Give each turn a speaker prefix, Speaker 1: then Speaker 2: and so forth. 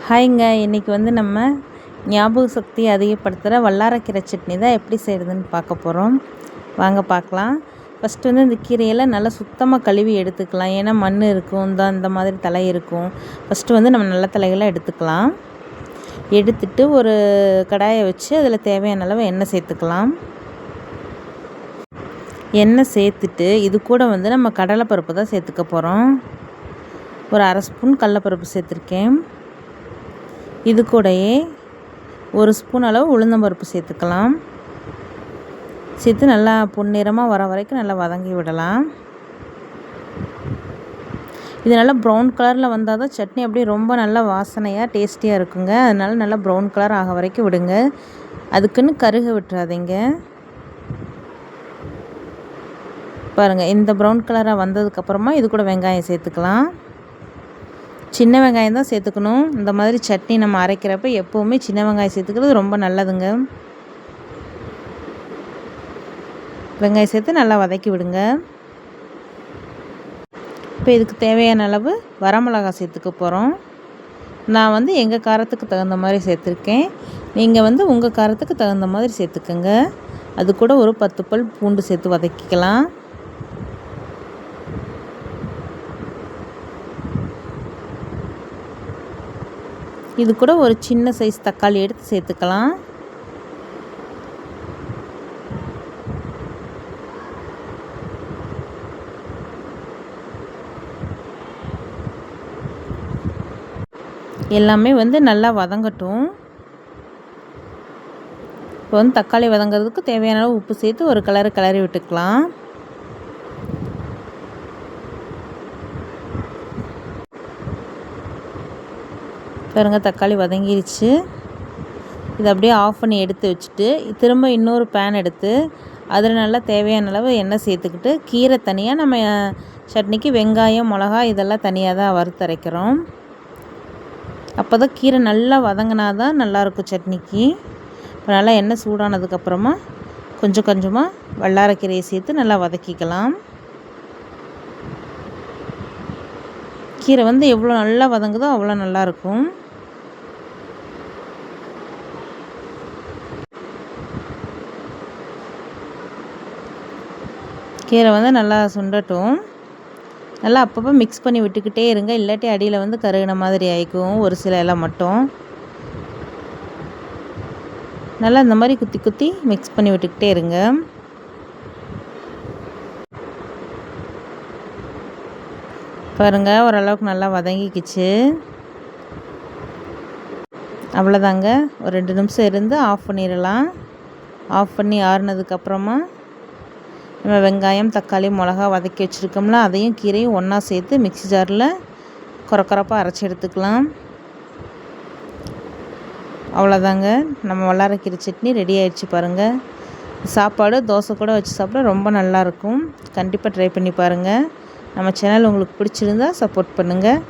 Speaker 1: ஹாய்ங்க. இன்றைக்கி வந்து நம்ம ஞாபக சக்தியை அதிகப்படுத்துகிற வல்லாரக்கீரை சட்னி தான் எப்படி செய்கிறதுன்னு பார்க்க போகிறோம். வாங்க பார்க்கலாம். ஃபஸ்ட்டு வந்து இந்த கீரையெல்லாம் நல்லா சுத்தமாக கழுவி எடுத்துக்கலாம். ஏன்னா மண் இருக்கும், இந்த மாதிரி தலை இருக்கும். ஃபஸ்ட்டு வந்து நம்ம நல்ல தலைகளை எடுத்துக்கலாம். எடுத்துட்டு ஒரு கடாயை வச்சு அதில் தேவையான அளவு எண்ணெய் சேர்த்துக்கலாம். எண்ணெய் சேர்த்துட்டு இது கூட வந்து நம்ம கடலைப்பருப்பு தான் சேர்த்துக்க போகிறோம். ஒரு அரை ஸ்பூன் கடலைப்பருப்பு சேர்த்துருக்கேன். இது கூடயே ஒரு ஸ்பூன் அளவு உளுந்தம்பருப்பு சேர்த்துக்கலாம். சேர்த்து நல்லா பொன்னிறமாக வர வரைக்கும் நல்லா வதங்கி விடலாம். இது நல்லா ப்ரௌன் கலரில் வந்தால் தான் சட்னி அப்படியே ரொம்ப நல்லா வாசனையாக டேஸ்டியாக இருக்குங்க. அதனால நல்லா ப்ரௌன் கலர் ஆக வரைக்கும் விடுங்க. அதுக்குன்னு கருக விட்டுறாதீங்க. பாருங்கள், இந்த ப்ரௌன் கலராக வந்ததுக்கப்புறமா இது கூட வெங்காயம் சேர்த்துக்கலாம். சின்ன வெங்காயம் தான் சேர்த்துக்கணும். இந்த மாதிரி சட்னி நம்ம அரைக்கிறப்ப எப்போவுமே சின்ன வெங்காயம் சேர்த்துக்கிறது ரொம்ப நல்லதுங்க. வெங்காயம் சேர்த்து நல்லா வதக்கி விடுங்க. இப்போ இதுக்கு தேவையான அளவு வரமிளகாய் சேர்த்துக்க போகிறோம். நான் வந்து எங்கள் காரத்துக்கு தகுந்த மாதிரி சேர்த்துருக்கேன். நீங்கள் வந்து உங்கள் காரத்துக்கு தகுந்த மாதிரி சேர்த்துக்கோங்க. அது கூட ஒரு 10 பல் பூண்டு சேர்த்து வதக்கிக்கலாம். இது கூட ஒரு சின்ன சைஸ் தக்காளி எடுத்து சேர்த்துக்கலாம். எல்லாமே வந்து நல்லா வதங்கட்டும். இப்போ வந்து தக்காளி வதங்கிறதுக்கு தேவையான அளவு உப்பு சேர்த்து ஒரு கிளறி விட்டுக்கலாம். பாருங்க, தக்காளி வதங்கிருச்சு. இதை அப்படியே ஆஃப் பண்ணி எடுத்து வச்சுட்டு திரும்ப இன்னொரு பேன் எடுத்து அதில் நல்லா தேவையான அளவு எண்ணெய் சேர்த்துக்கிட்டு கீரை தனியாக நம்ம சட்னிக்கு வெங்காயம் மிளகா இதெல்லாம் தனியாக தான் வறுத்தரைக்கிறோம். அப்போ தான் கீரை நல்லா வதங்கினா தான் நல்லாயிருக்கும் சட்னிக்கு. இப்போ நல்லா எண்ணெய் சூடானதுக்கப்புறமா கொஞ்சம் கொஞ்சமாக வல்லாரக்கீரையை சேர்த்து நல்லா வதக்கிக்கலாம். கீரை வந்து எவ்வளோ நல்லா வதங்குதோ அவ்வளோ நல்லாயிருக்கும். கீரை வந்து நல்லா சுண்டட்டும். நல்லா அப்பப்போ மிக்ஸ் பண்ணி விட்டுக்கிட்டே இருங்க. இல்லாட்டி அடியில் வந்து கருகின மாதிரி ஆகிக்கும் ஒரு சில இலை மட்டும். நல்லா இந்த மாதிரி குத்தி குத்தி மிக்ஸ் பண்ணி விட்டுக்கிட்டே இருங்க. பாருங்கள், ஓரளவுக்கு நல்லா வதங்கிக்கிச்சு. அவ்வளோதாங்க. ஒரு 2 நிமிஷம் இருந்து ஆஃப் பண்ணிடலாம். ஆஃப் பண்ணி ஆறுனதுக்கப்புறமா நம்ம வெங்காயம் தக்காளி மிளகா வதக்கி வச்சுருக்கோம்ல, அதையும் கீரையும் ஒன்றா சேர்த்து மிக்ஸி ஜாரில் கொரப்பாக அரைச்சி எடுத்துக்கலாம். அவ்வளோதாங்க, நம்ம வல்லாரக்கீரை சட்னி ரெடி ஆகிடுச்சு. பாருங்கள், சாப்பாடு தோசை கூட வச்சு சாப்பிட ரொம்ப நல்லாயிருக்கும். கண்டிப்பாக ட்ரை பண்ணி பாருங்கள். நம்ம சேனல் உங்களுக்கு பிடிச்சிருந்தா சப்போர்ட் பண்ணுங்கள்.